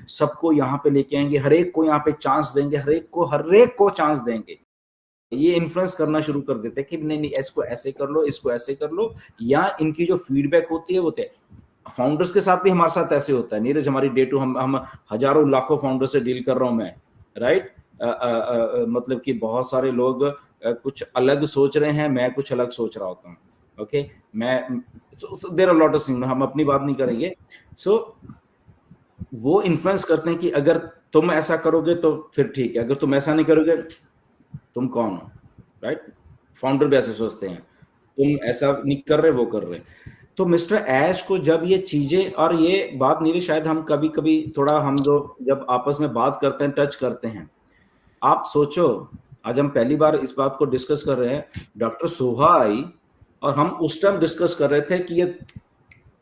सबको यहाँ पे लेके आएंगे, हर एक को यहाँ पे चांस देंगे, हर एक को चांस देंगे। ये इन्फ्लुएंस करना शुरू कर देते हैं कि नहीं नहीं इसको ऐसे कर लो, इसको ऐसे कर लो, या इनकी जो फीडबैक होती है वो फाउंडर्स के साथ भी हमारे साथ ऐसे होता है नीरज। हमारी डे टू हम हजारों लाखों फाउंडर से डील कर रहा हूं मैं, राइट। मतलब कि बहुत सारे लोग कुछ अलग सोच रहे हैं, मैं कुछ अलग सोच रहा होता हूँ। ओके, मैं there are lot of things, हम अपनी बात नहीं करेंगे। सो वो इन्फ्लुएंस करते हैं कि अगर तुम ऐसा करोगे तो फिर ठीक है, अगर तुम ऐसा नहीं करोगे तुम कौन हो, राइट। फाउंडर भी ऐसे सोचते हैं, तुम ऐसा नहीं कर रहे वो कर रहे। तो मिस्टर ऐश को जब ये चीजें, और ये बात नीरज शायद हम कभी कभी थोड़ा हम जो जब आपस में बात करते हैं, टच करते हैं, आप सोचो आज हम पहली बार इस बात को डिस्कस कर रहे हैं, डॉक्टर सोहा आई और हम उस टाइम डिस्कस कर रहे थे कि ये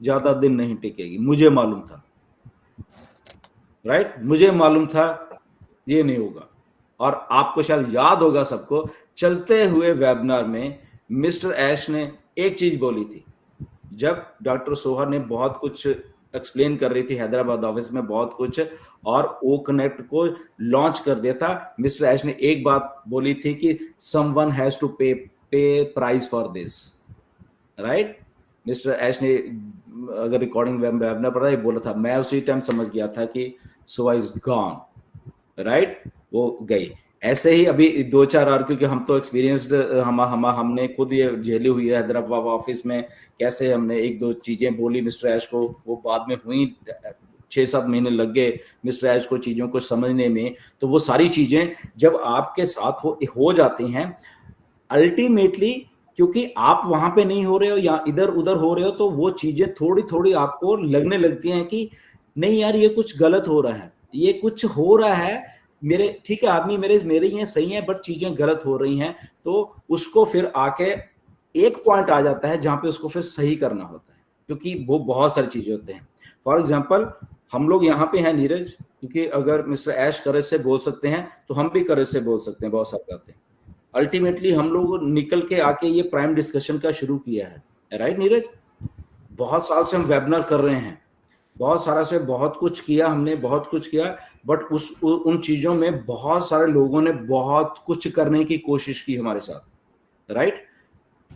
ज्यादा दिन नहीं टिकेगी, मुझे मालूम था, राइट, मुझे मालूम था ये नहीं होगा। और आपको शायद याद होगा सबको, चलते हुए वेबिनार में मिस्टर ऐश ने एक चीज बोली थी, जब डॉक्टर सोहा ने बहुत कुछ एक्सप्लेन कर रही थी हैदराबाद ऑफिस में बहुत कुछ, और ओ कनेक्ट को लॉन्च कर दिया था, मिस्टर ऐश ने एक बात बोली थी कि someone has to pay price for this, right. Mister Ash ने, अगर रिकॉर्डिंग वेबिनार पर ये बोला था, मैं उसी टाइम समझ गया था कि सोहा इज गॉन, राइट, वो गई। ऐसे ही अभी 2-4 और, क्योंकि हम तो एक्सपीरियंस्ड, हमने खुद ये झेली हुई है हैदराबाद ऑफिस में, कैसे हमने 1-2 चीजें बोली मिस्टर ऐश को, वो बाद में हुई, 6-7 महीने लग गए मिस्टर ऐश को चीजों को समझने में। तो वो सारी चीजें जब आपके साथ हो जाती हैं अल्टीमेटली, क्योंकि आप वहां पे नहीं हो रहे हो या इधर उधर हो रहे हो, तो वो चीजें थोड़ी थोड़ी आपको लगने लगती हैं कि नहीं यार ये कुछ गलत हो रहा है, ये कुछ हो रहा है, मेरे ठीक है आदमी मेरे ही हैं, सही है, बट चीजें गलत हो रही हैं। तो उसको फिर आके एक पॉइंट आ जाता है जहां पे उसको फिर सही करना होता है, क्योंकि वो बहुत सारी चीजें होते हैं। फॉर एग्जाम्पल हम लोग यहाँ पे हैं नीरज, क्योंकि अगर मिस्टर ऐश करेज से बोल सकते हैं तो हम भी करेज से बोल सकते हैं बहुत सारी बातें। अल्टीमेटली हम लोग निकल के आके ये प्राइम डिस्कशन का शुरू किया है, राइट नीरज। बहुत साल से हम वेबिनार कर रहे हैं, बहुत सारा से बहुत कुछ किया हमने, बहुत कुछ किया, बट उन चीजों में बहुत सारे लोगों ने बहुत कुछ करने की कोशिश की हमारे साथ, राइट,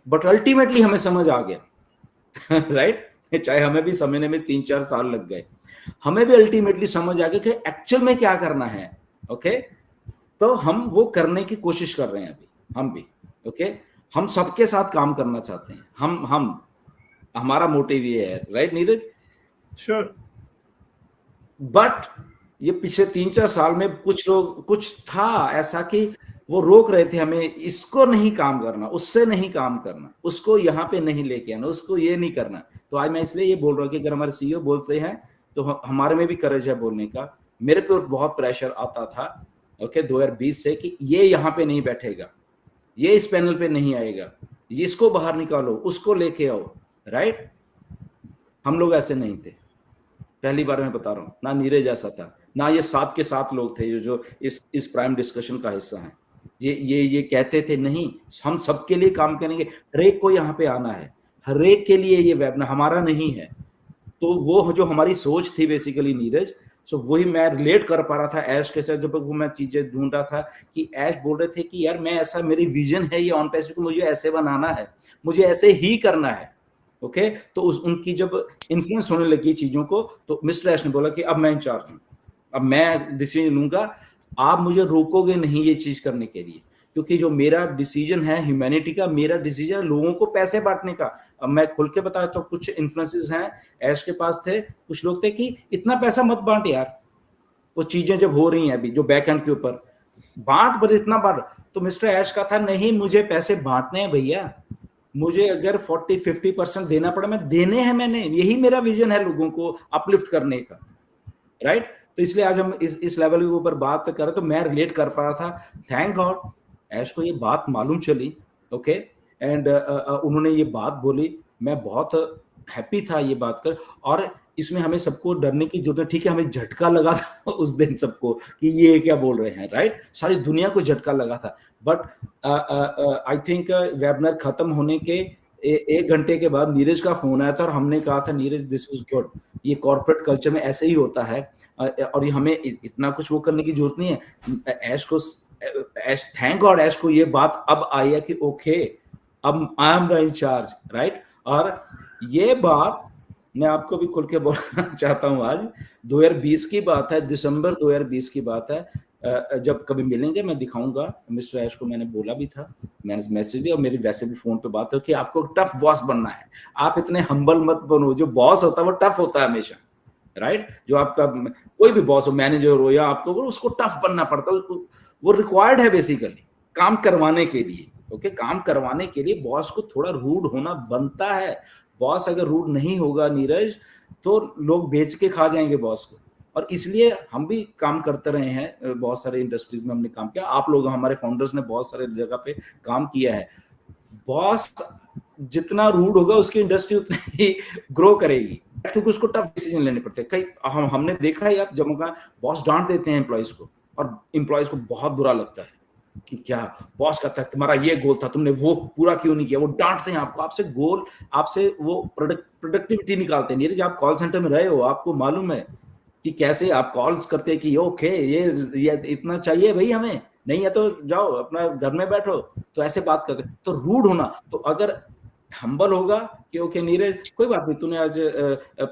बट अल्टीमेटली हमें समझ आ गया राइट चाहे हमें भी समझने में 3-4 साल लग गए, हमें भी अल्टीमेटली समझ आ गया कि एक्चुअल में क्या करना है। ओके, तो हम वो करने की कोशिश कर रहे हैं अभी, हम भी। ओके, हम सबके साथ काम करना चाहते हैं, हम हमारा मोटिव ये है, राइट नीरज। श्योर। बट ये पिछले 3-4 साल में कुछ लोग, कुछ था ऐसा कि वो रोक रहे थे हमें, इसको नहीं काम करना, उससे नहीं काम करना, उसको यहाँ पे नहीं लेके आना, उसको ये नहीं करना। तो आज मैं इसलिए ये बोल रहा हूँ कि अगर हमारे सीईओ बोलते हैं तो हमारे में भी करेज है बोलने का। मेरे पे बहुत प्रेशर आता था ओके 2020 से कि ये यहाँ पे नहीं बैठेगा, ये इस पैनल पे नहीं आएगा, इसको बाहर निकालो, उसको लेके आओ, राइट। हम लोग ऐसे नहीं थे, पहली बार मैं बता रहा हूँ, ना नीरज ऐसा था, ना ये 7 के 7 लोग थे जो इस प्राइम डिस्कशन का हिस्सा हैं। ये कहते थे नहीं हम सबके लिए काम करेंगे, हर एक को यहाँ पे आना है, हर एक के लिए ये वेबिनार हमारा नहीं है। तो वो जो हमारी सोच थी बेसिकली नीरज, सो वही मैं रिलेट कर पा रहा था ऐश के साथ, जब वो मैं चीजें ढूंढ रहा था कि ऐश बोल रहे थे कि यार मैं ऐसा, मेरी विजन है ये ऑन पैसिव को मुझे ऐसे बनाना है, मुझे ऐसे ही करना है। ओके, तो उनकी जब इन्फ्लुएंस होने लगी चीजों को, तो मिस्टर ऐश ने बोला कि अब मैं इंचार्ज हूँ, अब मैं डिसीजन लूंगा, आप मुझे रोकोगे नहीं ये चीज करने के लिए, क्योंकि जो मेरा डिसीजन है ह्यूमैनिटी का, मेरा डिसीजन है लोगों को पैसे बांटने का। अब मैं खुल के बताया तो कुछ इन्फ्लुएंसेस हैं ऐश के पास थे, कुछ लोग थे कि इतना पैसा मत बांट यार, वो चीजें जब हो रही हैं अभी जो बैक एंड के ऊपर, बांट बस इतना बांट। तो मिस्टर ऐश का था नहीं मुझे पैसे बांटने हैं भैया, मुझे अगर 40-50% देना पड़ा मैं देने हैं, मैंने, यही मेरा विजन है लोगों को अपलिफ्ट करने का, राइट। तो इसलिए आज हम इस लेवल के ऊपर बात कर रहे, तो मैं रिलेट कर पा रहा था। थैंक गॉड ऐश को ये बात मालूम चली, ओके, एंड उन्होंने ये बात बोली, मैं बहुत हैप्पी था ये बात कर। और इसमें हमें सबको डरने की जरूरत, ठीक है, हमें झटका लगा था उस दिन सबको कि ये क्या बोल रहे हैं, राइट, सारी दुनिया को झटका लगा था। बट आई थिंक वेबिनार खत्म होने के 1 घंटे के बाद नीरज का फोन आया था और हमने कहा था नीरज दिस इज गुड, ये कॉर्पोरेट कल्चर में ऐसे ही होता है, और ये हमें इतना कुछ वो करने की जरूरत नहीं है। ऐश थैंक गॉड ऐश को ये बात अब आई है कि ओके अब I am the incharge, right. और ये बात मैं आपको भी खुल के बोलना चाहता हूँ। आज 2020 की बात है, दिसंबर 2020 की बात है। जब कभी मिलेंगे मैं दिखाऊंगा, मिस्टर ऐश को मैंने बोला भी था, मैंने मैसेज दिया और मेरी वैसे भी फोन पे बात है कि आपको टफ बॉस बनना है, आप इतने हम्बल मत बनो। जो बॉस होता है वो टफ होता है हमेशा, राइट। जो आपका कोई भी बॉस हो, मैनेजर हो या आपको, उसको टफ बनना पड़ता है, वो रिक्वायर्ड है बेसिकली काम करवाने के लिए। ओके, काम करवाने के लिए बॉस को थोड़ा रूड होना बनता है। बॉस अगर रूड नहीं होगा नीरज, तो लोग बेच के खा जाएंगे बॉस को। और इसलिए हम भी काम करते रहे हैं, बहुत सारे इंडस्ट्रीज में हमने काम किया, आप लोग हमारे फाउंडर्स ने बहुत सारे जगह पे काम किया है। बॉस जितना रूड होगा उसकी इंडस्ट्री उतनी ही ग्रो करेगी, क्योंकि उसको टफ डिसीजन लेने पड़ते हैं। कई हमने देखा है यार, जब बॉस डांट देते हैं एम्प्लॉयज को, और एम्प्लॉयज को बहुत बुरा लगता है कि क्या बॉस कहता है तुम्हारा ये गोल था, तुमने वो पूरा क्यों नहीं किया। वो डांटते हैं आपको, आपसे गोल, आपसे वो प्रोडक्टिविटी निकालते हैं। नीरज आप कॉल सेंटर में रहे हो, आपको मालूम है कि कैसे आप कॉल्स करते हैं कि ओके ये इतना चाहिए भाई, हमें नहीं है तो जाओ अपना घर में बैठो, तो ऐसे बात करते। तो रूड होना, तो अगर हम्बल होगा कि ओके नीरज कोई बात नहीं, तूने आज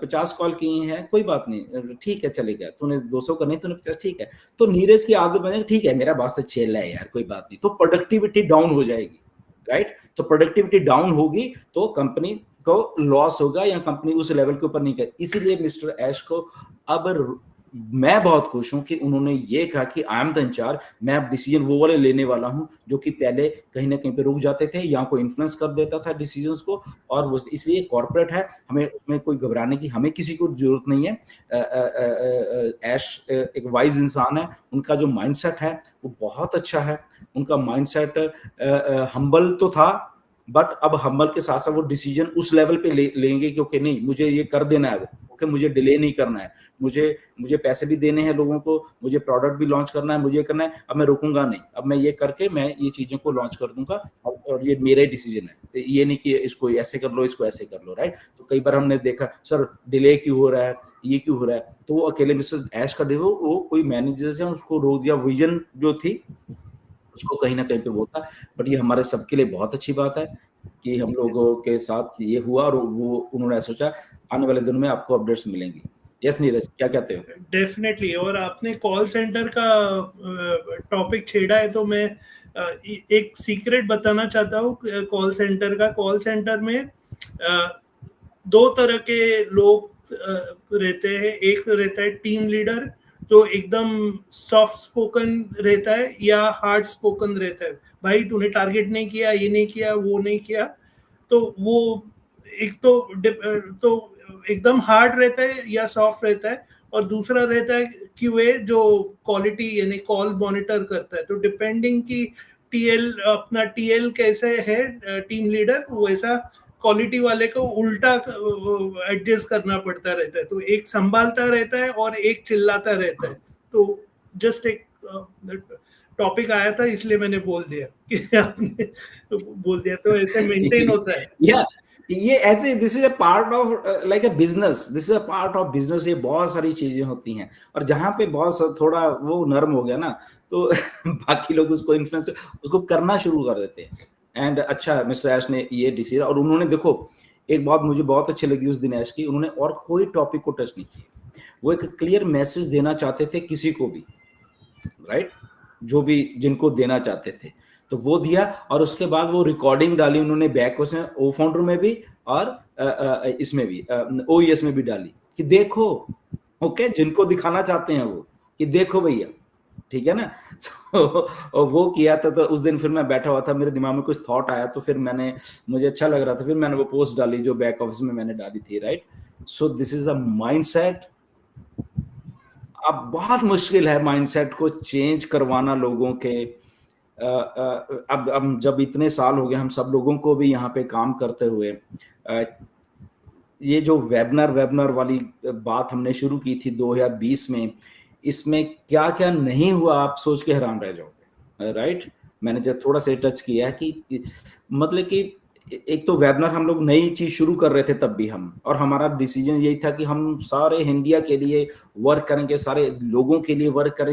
50 कॉल किए हैं, कोई बात नहीं, ठीक है चलेगा, तूने 200 का नहीं, तूने 50, ठीक है। तो नीरज की आदत बने, ठीक है मेरा बॉस तो चिल है यार, कोई बात नहीं। तो प्रोडक्टिविटी डाउन हो जाएगी, राइट। तो प्रोडक्टिविटी डाउन होगी तो कंपनी को लॉस होगा, या कंपनी उस लेवल के ऊपर नहीं कर। इसीलिए मिस्टर ऐश को अब मैं बहुत खुश हूं कि उन्होंने ये कहा कि आई एम द इंचार्ज, मैं अब डिसीजन वो वाले लेने वाला हूं जो कि पहले कहीं ना कहीं पे रुक जाते थे या कोई इन्फ्लुएंस कर देता था डिसीजंस को। और वो इसलिए कॉर्पोरेट है, हमें उसमें कोई घबराने की हमें किसी को जरूरत नहीं है। ऐश एक वाइज इंसान है, उनका जो माइंडसेट है वो बहुत अच्छा है। उनका माइंडसेट हम्बल तो था, बट अब हम्बल के साथ साथ वो डिसीजन उस लेवल पे लेंगे कि ओके नहीं मुझे ये कर देना है, ओके मुझे डिले नहीं करना है, मुझे पैसे भी देने हैं लोगों को, मुझे प्रोडक्ट भी लॉन्च करना है, मुझे करना है, अब मैं रुकूंगा नहीं, अब मैं ये करके मैं ये चीजों को लॉन्च कर दूंगा। और ये मेरा ही डिसीजन है, ये नहीं कि इसको ऐसे कर लो इसको ऐसे कर लो, राइट। तो कई बार हमने देखा सर डिले क्यों हो रहा है, ये क्यों हो रहा है, तो वो अकेले मिस्टर ऐश का देखो वो कोई मैनेजर है उसको रोक दिया, विजन जो थी उसको कहीं ना कहीं पे बोलता। बट ये हमारे सबके लिए बहुत अच्छी बात है कि हम लोगों के साथ ये हुआ, और वो उन्होंने सोचा आने वाले दिनों में आपको अपडेट्स मिलेंगी। यस नीरज क्या कहते हो? डेफिनेटली। और आपने कॉल सेंटर का टॉपिक छेड़ा है, तो मैं एक सीक्रेट बताना चाहता हूँ कॉल सेंटर का। कॉल सेंटर में दो तरह के लोग रहते हैं। एक रहता है टीम लीडर जो एकदम सॉफ्ट स्पोकन रहता है या हार्ड स्पोकन रहता है। भाई तूने टारगेट नहीं किया, ये नहीं किया, वो नहीं किया, तो वो एक तो एकदम हार्ड रहता है या सॉफ्ट रहता है। और दूसरा रहता है क्यूए जो क्वालिटी यानी कॉल मॉनिटर करता है। तो डिपेंडिंग की टीएल अपना टीएल कैसे है टीम लीडर, वैसा क्वालिटी वाले को उल्टा एडजस्ट करना पड़ता रहता है। तो एक संभालता रहता है और एक चिल्लाता रहता है। तो जस्ट एक टॉपिक आया था इसलिए मैंने बोल दिया कि आपने बोल दिया, तो ऐसे मेंटेन होता है। या ये ऐसे this is a part of like a business, this is a part of business. ये बहुत सारी चीजें होती हैं, और जहां पे बहुत थोड़ा वो नर्म हो गया ना, तो बाकी लोग उसको इन्फ्लुएंस उसको करना शुरू कर देते हैं। एंड अच्छा मिस्टर ऐश ने ये डिसीजन, और उन्होंने देखो एक बात मुझे बहुत अच्छी लगी उस दिन ऐश की, उन्होंने और कोई टॉपिक को टच नहीं किया। वो एक क्लियर मैसेज देना चाहते थे किसी को भी, राइट, जो भी जिनको देना चाहते थे तो वो दिया। और उसके बाद वो रिकॉर्डिंग डाली उन्होंने बैक उसमें ओ फाउंडर में भी, और इसमें भी ओईएस में भी डाली कि देखो, ओके जिनको दिखाना चाहते हैं वो कि देखो भैया, ठीक है ना। तो वो किया था। तो उस दिन फिर मैं बैठा हुआ था, मेरे दिमाग में कुछ थॉट आया, तो फिर मुझे अच्छा लग रहा था, फिर मैंने वो पोस्ट डाली जो बैक ऑफिस में मैंने डाली थी, right. So this is the mindset. अब बहुत मुश्किल है माइंडसेट को चेंज करवाना लोगों के। अब जब इतने साल हो गए हम सब लोगों को भी यहाँ पे काम करते हुए, ये जो वेबिनार वाली बात हमने शुरू की थी 2020 में, इसमें क्या क्या नहीं हुआ आप सोच के हैरान रह जाओगे, राइट। मैंने जब थोड़ा सा टच किया है कि मतलब कि एक तो वेबिनार हम लोग नई चीज शुरू कर रहे थे तब भी हम, और हमारा डिसीजन यही था कि हम सारे इंडिया के लिए वर्क करेंगे, सारे लोगों के लिए वर्क करेंगे।